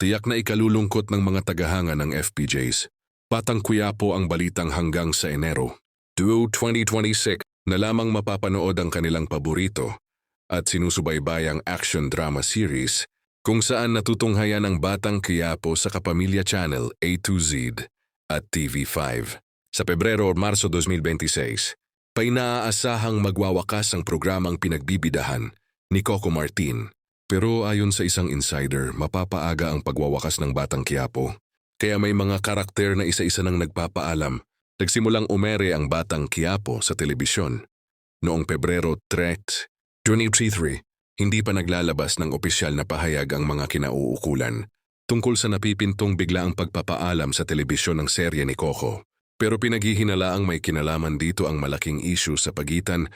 Tiyak na ikalulungkot ng mga tagahanga ng FPJs. Batang Quiapo ang balitang hanggang sa Enero 2026 na lamang mapapanood ang kanilang paborito at sinusubaybayang action drama series kung saan natutunghayan ang Batang Quiapo sa Kapamilya Channel A to Z at TV5. Sa Pebrero o Marso 2026, painaasahang magwawakas ang programang pinagbibidahan ni Coco Martin. Pero ayon sa isang insider, mapapaaga ang pagwawakas ng Batang Quiapo. Kaya may mga karakter na isa-isa nang nagpapaalam. Nagsimulang umere ang Batang Quiapo sa telebisyon. Noong Pebrero 3, 2023, hindi pa naglalabas ng opisyal na pahayag ang mga kinauukulan tungkol sa napipintong biglaang pagpapaalam sa telebisyon ng serye ni Coco. Pero pinaghihinalaang may kinalaman dito ang malaking issue sa pagitan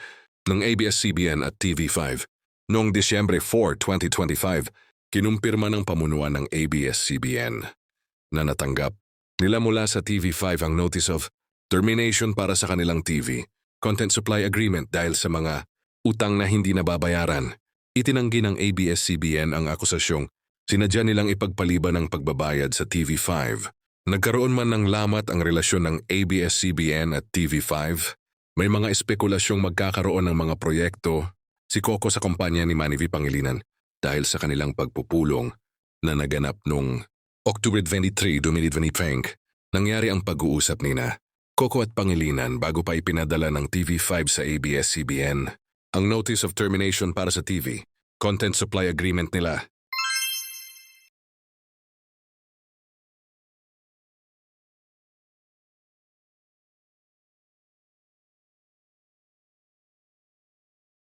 ng ABS-CBN at TV5. Noong Disyembre 4, 2025, kinumpirma ng pamunuan ng ABS-CBN na natanggap nila mula sa TV5 ang Notice of Termination para sa kanilang TV Content Supply Agreement dahil sa mga utang na hindi nababayaran. Itinanggi ng ABS-CBN ang akusasyong sinadya nilang ipagpaliban ang pagbabayad sa TV5. Nagkaroon man ng lamat ang relasyon ng ABS-CBN at TV5, may mga espekulasyong magkakaroon ng mga proyekto si Coco sa kumpanya ni Manny V. Pangilinan dahil sa kanilang pagpupulong na naganap noong October 23, 2025. Nangyari ang pag-uusap nina Coco at Pangilinan bago pa ipinadala ng TV5 sa ABS-CBN ang Notice of Termination para sa TV Content Supply Agreement nila.